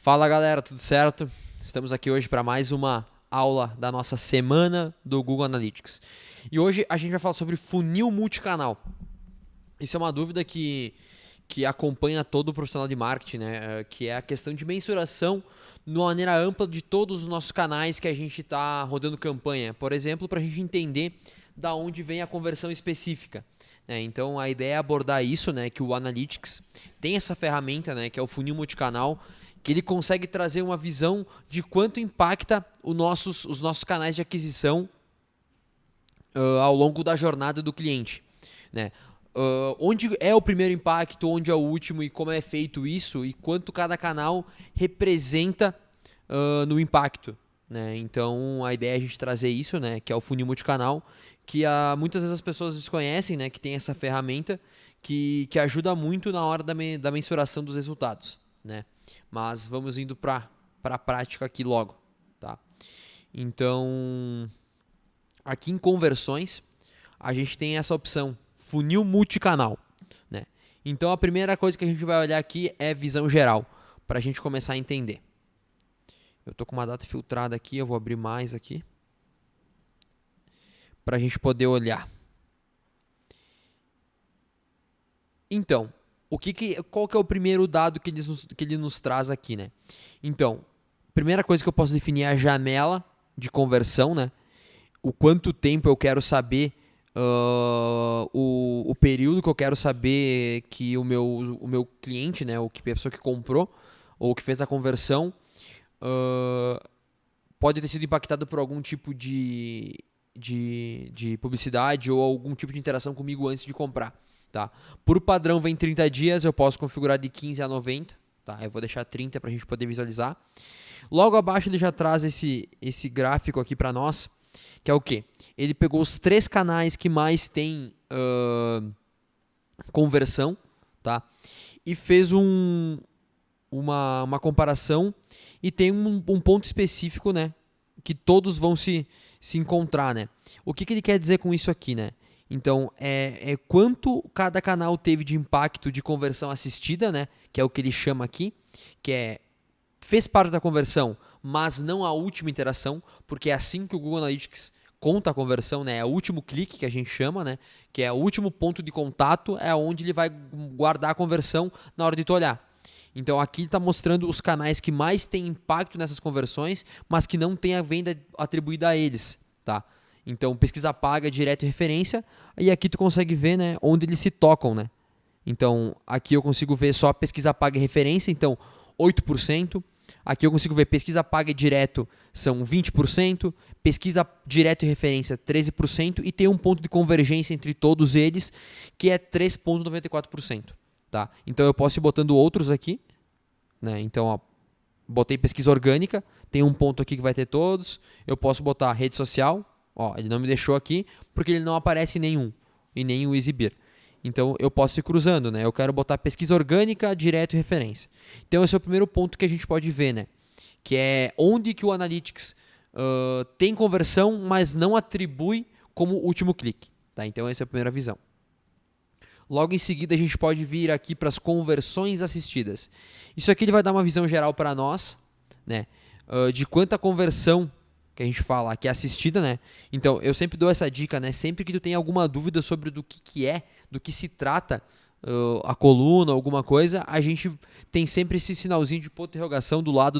Fala galera, tudo certo? Estamos aqui hoje para mais uma aula da nossa semana do Google Analytics. E hoje a gente vai falar sobre funil multicanal. Isso é uma dúvida que acompanha todo o profissional de marketing, né? Que é a questão de mensuração de uma maneira ampla de todos os nossos canais que a gente está rodando campanha. Por exemplo, para a gente entender da onde vem a conversão específica. Então a ideia é abordar isso, né? Que o Analytics tem essa ferramenta, né? Que é o funil multicanal, que ele consegue trazer uma visão de quanto impacta os nossos canais de aquisição ao longo da jornada do cliente, né? Onde é o primeiro impacto, onde é o último e como é feito isso e quanto cada canal representa no impacto, né? Então a ideia é a gente trazer isso, né? Que é o funil multicanal, que muitas vezes as pessoas desconhecem, né? Que tem essa ferramenta que ajuda muito na hora da mensuração dos resultados, né? Mas vamos indo para a prática aqui logo, tá? Então, aqui em conversões, a gente tem essa opção, funil multicanal, né? Então, a primeira coisa que a gente vai olhar aqui é visão geral, para a gente começar a entender. Eu estou com uma data filtrada aqui, eu vou abrir mais aqui, para a gente poder olhar. Então, qual que é o primeiro dado que ele nos traz aqui, né? Então, primeira coisa que eu posso definir é a janela de conversão, né? O quanto tempo eu quero saber, o período que eu quero saber que o meu cliente, né? A pessoa que comprou ou que fez a conversão pode ter sido impactado por algum tipo de publicidade ou algum tipo de interação comigo antes de comprar. Tá? Por padrão vem 30 dias, eu posso configurar de 15 a 90. Tá? Eu vou deixar 30 para a gente poder visualizar. Logo abaixo ele já traz esse gráfico aqui para nós, que é o quê? Ele pegou os 3 canais que mais tem conversão, tá? E fez uma comparação e tem um ponto específico, né? Que todos vão se encontrar, né? O que ele quer dizer com isso aqui, né? Então, é quanto cada canal teve de impacto de conversão assistida, né? Que é o que ele chama aqui, que fez parte da conversão, mas não a última interação, porque é assim que o Google Analytics conta a conversão, né? É o último clique que a gente chama, né? Que é o último ponto de contato, é onde ele vai guardar a conversão na hora de tu olhar. Então, aqui está mostrando os canais que mais têm impacto nessas conversões, mas que não tem a venda atribuída a eles, tá? Então, pesquisa paga, direto e referência, e aqui tu consegue ver, né, onde eles se tocam, né? Então, aqui eu consigo ver só pesquisa paga e referência, então 8%. Aqui eu consigo ver pesquisa paga e direto são 20%, pesquisa direto e referência 13%, e tem um ponto de convergência entre todos eles, que é 3,94%. Tá? Então, eu posso ir botando outros aqui, né? Então, ó, botei pesquisa orgânica, tem um ponto aqui que vai ter todos. Eu posso botar rede social. Ó, ele não me deixou aqui porque ele não aparece em nenhum e nem o exibir. Então eu posso ir cruzando, né? Eu quero botar pesquisa orgânica, direto e referência. Então esse é o primeiro ponto que a gente pode ver, né? Que é onde que o Analytics tem conversão, mas não atribui como último clique. Tá? Então essa é a primeira visão. Logo em seguida a gente pode vir aqui para as conversões assistidas. Isso aqui ele vai dar uma visão geral para nós, né? De quanta conversão que a gente fala, que é assistida, né? Então, eu sempre dou essa dica, né? Sempre que tu tem alguma dúvida sobre do que se trata a coluna, alguma coisa, a gente tem sempre esse sinalzinho de ponto de interrogação do lado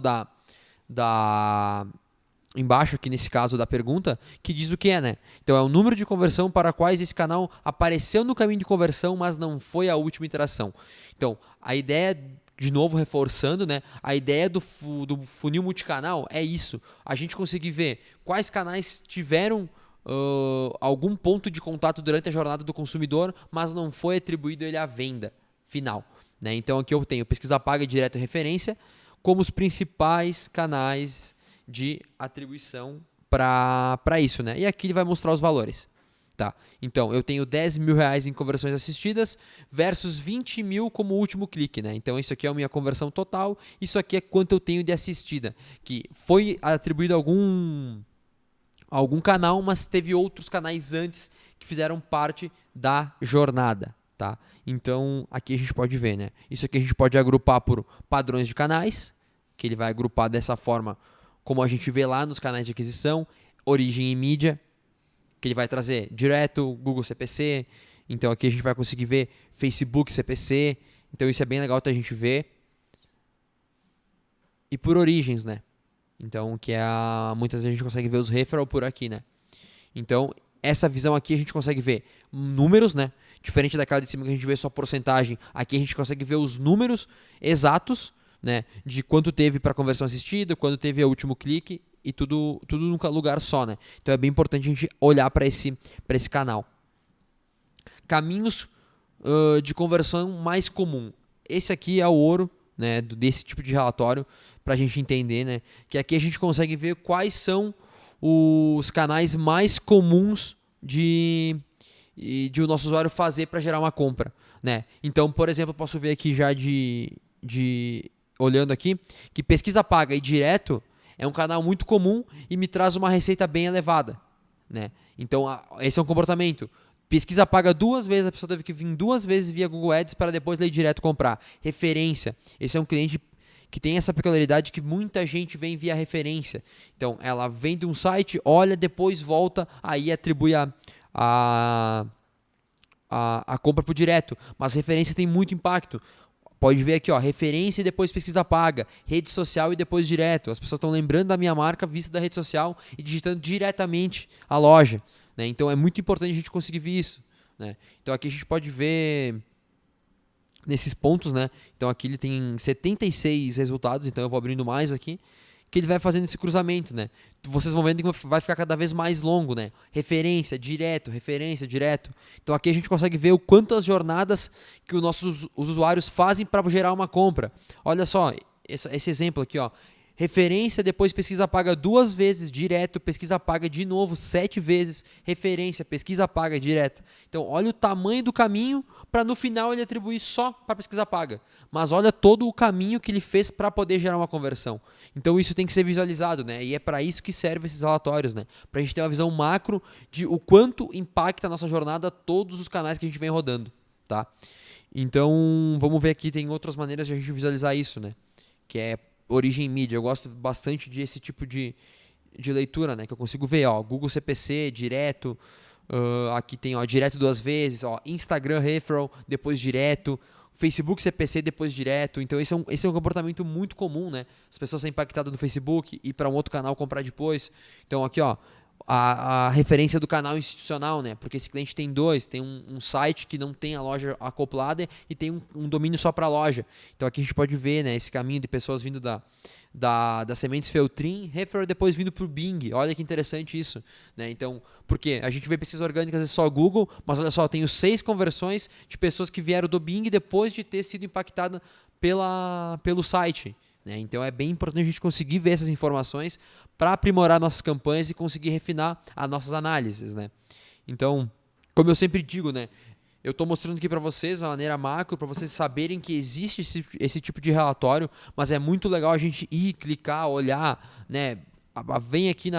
embaixo aqui nesse caso da pergunta, que diz o que é, né? Então, é o número de conversão para quais esse canal apareceu no caminho de conversão, mas não foi a última interação. Então, a ideia, de novo reforçando, né? A ideia do funil multicanal é isso. A gente conseguir ver quais canais tiveram algum ponto de contato durante a jornada do consumidor, mas não foi atribuído ele à venda final, né? Então aqui eu tenho pesquisa paga e direto referência como os principais canais de atribuição para isso, né? E aqui ele vai mostrar os valores. Tá. Então, eu tenho 10 mil reais em conversões assistidas versus 20 mil como último clique, né? Então, isso aqui é a minha conversão total. Isso aqui é quanto eu tenho de assistida. Que foi atribuído a algum canal, mas teve outros canais antes que fizeram parte da jornada, tá? Então, aqui a gente pode ver, né? Isso aqui a gente pode agrupar por padrões de canais, que ele vai agrupar dessa forma, como a gente vê lá nos canais de aquisição, origem e mídia, que ele vai trazer direto Google CPC, então aqui a gente vai conseguir ver Facebook CPC, então isso é bem legal a gente ver. E por origens, né? Então, muitas vezes a gente consegue ver os referral por aqui, né? Então, essa visão aqui a gente consegue ver números, né? Diferente daquela de cima que a gente vê só porcentagem, aqui a gente consegue ver os números exatos, né? De quanto teve para conversão assistida, quando teve o último clique e tudo num lugar só, né? Então é bem importante a gente olhar para esse canal. Caminhos de conversão mais comum. Esse aqui é o ouro, né? Desse tipo de relatório para a gente entender, né? Que aqui a gente consegue ver quais são os canais mais comuns de o nosso usuário fazer para gerar uma compra, né? Então, por exemplo, eu posso ver aqui já olhando aqui, que pesquisa paga e direto é um canal muito comum e me traz uma receita bem elevada, né? Então, esse é um comportamento. Pesquisa paga 2 vezes, a pessoa teve que vir 2 vezes via Google Ads para depois ler direto comprar. Referência. Esse é um cliente que tem essa peculiaridade que muita gente vem via referência. Então, ela vem de um site, olha, depois volta, aí atribui a compra por direto. Mas referência tem muito impacto. Pode ver aqui, ó, referência e depois pesquisa paga, rede social e depois direto. As pessoas estão lembrando da minha marca vista da rede social e digitando diretamente a loja, né? Então é muito importante a gente conseguir ver isso, né? Então aqui a gente pode ver nesses pontos, né? Então aqui ele tem 76 resultados, então eu vou abrindo mais aqui, que ele vai fazendo esse cruzamento, né? Vocês vão vendo que vai ficar cada vez mais longo, né? Referência, direto. Então aqui a gente consegue ver o quanto as jornadas que os usuários fazem para gerar uma compra. Olha só, esse exemplo aqui, ó. Referência, depois pesquisa paga 2 vezes, direto, pesquisa paga de novo 7 vezes, referência, pesquisa paga, direto. Então, olha o tamanho do caminho para no final ele atribuir só para pesquisa paga. Mas olha todo o caminho que ele fez para poder gerar uma conversão. Então, isso tem que ser visualizado, né? E é para isso que servem esses relatórios, né? Para a gente ter uma visão macro de o quanto impacta a nossa jornada todos os canais que a gente vem rodando, tá? Então, vamos ver aqui, tem outras maneiras de a gente visualizar isso, né? Que é origem e mídia. Eu gosto bastante desse tipo de leitura, né? Que eu consigo ver, ó, Google CPC, direto, aqui tem, ó, direto 2 vezes, ó, Instagram referral, depois direto, Facebook CPC, depois direto. Então esse é um comportamento muito comum, né? As pessoas são impactadas no Facebook e para um outro canal comprar depois. Então aqui, ó, a referência do canal institucional, né? Porque esse cliente tem 2, tem um site que não tem a loja acoplada e tem um domínio só para a loja. Então aqui a gente pode ver, né, esse caminho de pessoas vindo da Sementes Feltrin, referral depois vindo para o Bing. Olha que interessante isso, né? Então, porque a gente vê pesquisas orgânicas é só Google, mas olha só, tenho 6 conversões de pessoas que vieram do Bing depois de ter sido impactada pelo site. Então é bem importante a gente conseguir ver essas informações para aprimorar nossas campanhas e conseguir refinar as nossas análises, né? Então, como eu sempre digo, né, eu estou mostrando aqui para vocês uma maneira macro, para vocês saberem que existe esse tipo de relatório, mas é muito legal a gente ir, clicar, olhar, né? Vem aqui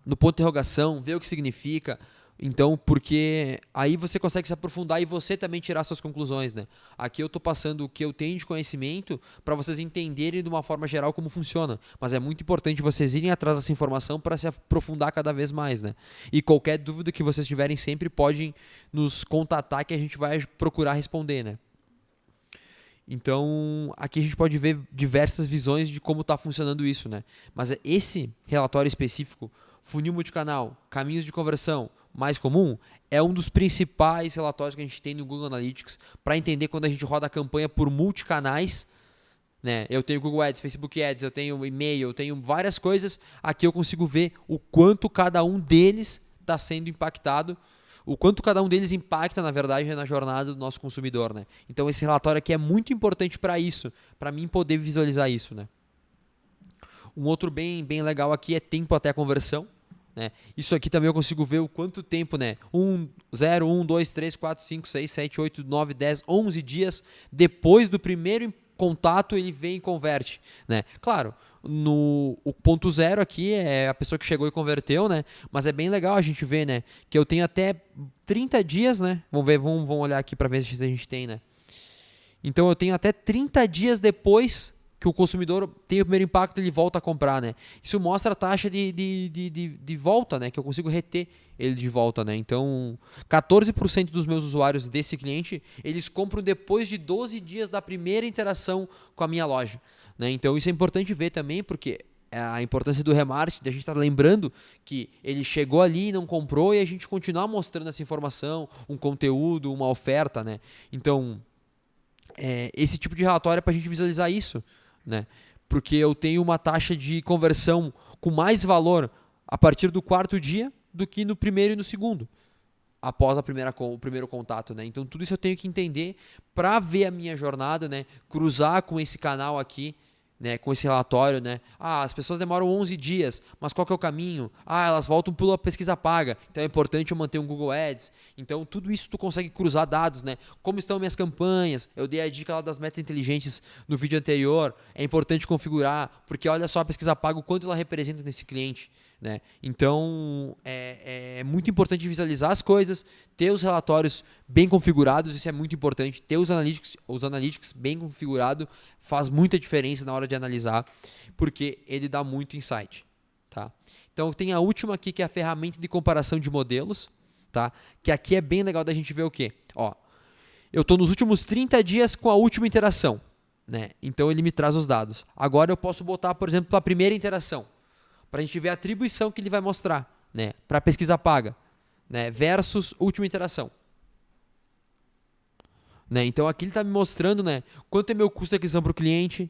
no ponto de interrogação, ver o que significa. Então, porque aí você consegue se aprofundar e você também tirar suas conclusões, né? Aqui eu estou passando o que eu tenho de conhecimento para vocês entenderem de uma forma geral como funciona. Mas é muito importante vocês irem atrás dessa informação para se aprofundar cada vez mais, né? E qualquer dúvida que vocês tiverem sempre podem nos contatar que a gente vai procurar responder, né? Então, aqui a gente pode ver diversas visões de como está funcionando isso, né? Mas esse relatório específico, funil multicanal, caminhos de conversão mais comum, é um dos principais relatórios que a gente tem no Google Analytics para entender quando a gente roda a campanha por multicanais, né? Eu tenho Google Ads, Facebook Ads, eu tenho e-mail, eu tenho várias coisas. Aqui eu consigo ver o quanto cada um deles está sendo impactado, o quanto cada um deles impacta, na verdade, na jornada do nosso consumidor, né? Então esse relatório aqui é muito importante para isso, para mim poder visualizar isso, né? Um outro bem legal aqui é tempo até a conversão, né? Isso aqui também eu consigo ver o quanto tempo, né? 0, 1, 2, 3, 4, 5, 6, 7, 8, 9, 10, 11 dias depois do primeiro contato ele vem e converte, né? Claro, o ponto 0 aqui é a pessoa que chegou e converteu, né? Mas é bem legal a gente ver, né? Que eu tenho até 30 dias, né? Vamos olhar aqui para ver se a gente tem, né? Então eu tenho até 30 dias depois que o consumidor tem o primeiro impacto, ele volta a comprar, né? Isso mostra a taxa de volta, né? Que eu consigo reter ele de volta, né? Então, 14% dos meus usuários desse cliente, eles compram depois de 12 dias da primeira interação com a minha loja, né? Então, isso é importante ver também, porque a importância do remarketing, da gente estar lembrando que ele chegou ali e não comprou, e a gente continuar mostrando essa informação, um conteúdo, uma oferta, né? Então, esse tipo de relatório é para a gente visualizar isso, né? Porque eu tenho uma taxa de conversão com mais valor a partir do quarto dia do que no primeiro e no segundo, após o primeiro contato, né? Então tudo isso eu tenho que entender para ver a minha jornada, né? Cruzar com esse canal aqui, né? Com esse relatório, né? Ah, as pessoas demoram 11 dias, mas qual que é o caminho? Ah, elas voltam pela pesquisa paga, então é importante eu manter um Google Ads. Então tudo isso tu consegue cruzar dados, né? Como estão minhas campanhas? Eu dei a dica lá das metas inteligentes no vídeo anterior, é importante configurar, porque olha só a pesquisa paga, o quanto ela representa nesse cliente, né? Então é muito importante visualizar as coisas, ter os relatórios bem configurados, isso é muito importante, ter os analytics bem configurados faz muita diferença na hora de analisar, porque ele dá muito insight, tá? Então tem a última aqui, que é a ferramenta de comparação de modelos, tá? Que aqui é bem legal da gente ver o quê? Ó, eu estou nos últimos 30 dias com a última interação, né? Então ele me traz os dados. Agora eu posso botar, por exemplo, a primeira interação, para a gente ver a atribuição que ele vai mostrar, né? Para pesquisa paga, né? Versus última interação. Né? Então aqui ele está me mostrando, né, quanto é meu custo de aquisição para o cliente,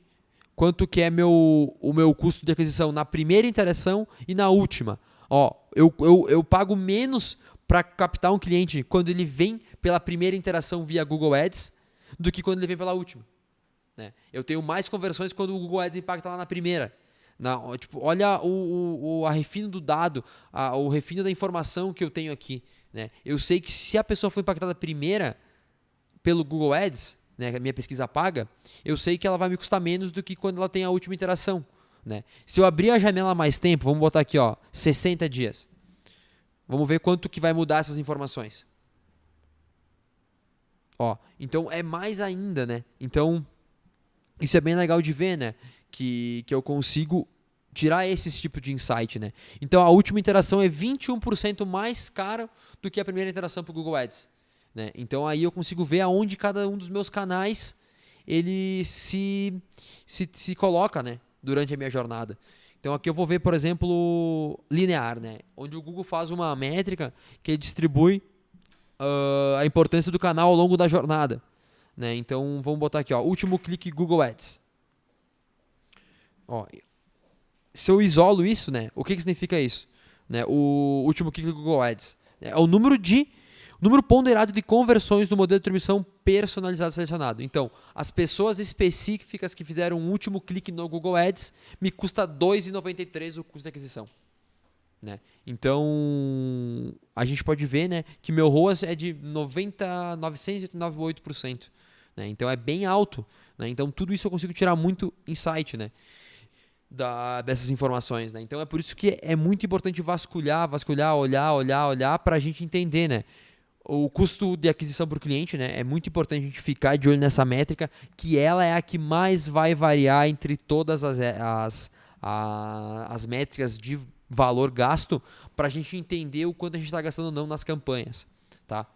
quanto que é o meu custo de aquisição na primeira interação e na última. Ó, eu pago menos para captar um cliente quando ele vem pela primeira interação via Google Ads do que quando ele vem pela última. Né? Eu tenho mais conversões quando o Google Ads impacta lá na primeira. Tipo, olha a refino do dado, o refino da informação que eu tenho aqui. Né? Eu sei que se a pessoa foi impactada primeira pelo Google Ads, né, a minha pesquisa paga, eu sei que ela vai me custar menos do que quando ela tem a última interação. Né? Se eu abrir a janela mais tempo, vamos botar aqui, ó, 60 dias. Vamos ver quanto que vai mudar essas informações. Ó, então é mais ainda, né? Então, isso é bem legal de ver, né? Que eu consigo tirar esse tipo de insight, né? Então, a última interação é 21% mais cara do que a primeira interação para o Google Ads. Né? Então aí eu consigo ver aonde cada um dos meus canais ele se coloca, né, durante a minha jornada. Então aqui eu vou ver, por exemplo, linear, né, onde o Google faz uma métrica que ele distribui a importância do canal ao longo da jornada. Né? Então vamos botar aqui, ó, último clique Google Ads. Ó, se eu isolo isso, né, o que significa isso? Né, o último clique Google Ads é o número ponderado de conversões do modelo de atribuição personalizado selecionado. Então, as pessoas específicas que fizeram um último clique no Google Ads me custa R$ 2,93 o custo de aquisição. Né? Então, a gente pode ver, né, que meu ROAS é de 998%. Né? Então, é bem alto. Né? Então, tudo isso eu consigo tirar muito insight, né, dessas informações. Né? Então, é por isso que é muito importante vasculhar, olhar, para a gente entender, né? O custo de aquisição para o cliente, né? É muito importante a gente ficar de olho nessa métrica, que ela é a que mais vai variar entre todas as métricas de valor gasto, para a gente entender o quanto a gente está gastando ou não nas campanhas. Tá?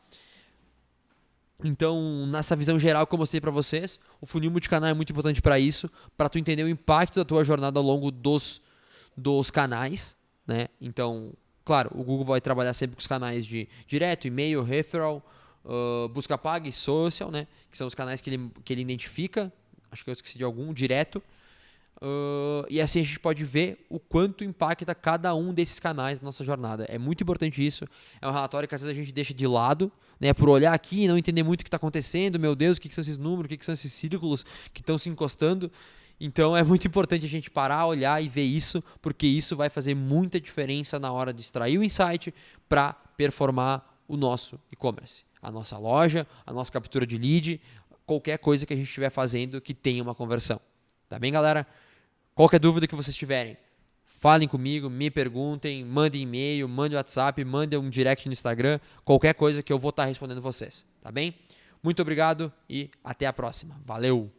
Então, nessa visão geral que eu mostrei para vocês, o funil multicanal é muito importante para isso, para tu entender o impacto da tua jornada ao longo dos canais. Né? Então, claro, o Google vai trabalhar sempre com os canais de direto, e-mail, referral, busca paga e social, né? Que são os canais que ele identifica. Acho que eu esqueci de algum, direto. E assim a gente pode ver o quanto impacta cada um desses canais na nossa jornada. É muito importante isso. É um relatório que às vezes a gente deixa de lado, né? Por olhar aqui e não entender muito o que está acontecendo. Meu Deus, o que são esses números? O que são esses círculos que estão se encostando? Então é muito importante a gente parar, olhar e ver isso, porque isso vai fazer muita diferença na hora de extrair o insight para performar o nosso e-commerce, a nossa loja, a nossa captura de lead, qualquer coisa que a gente estiver fazendo que tenha uma conversão. Tá bem, galera? Qualquer dúvida que vocês tiverem, falem comigo, me perguntem, mandem e-mail, mandem WhatsApp, mandem um direct no Instagram, qualquer coisa que eu vou estar respondendo vocês. Tá bem? Muito obrigado e até a próxima. Valeu!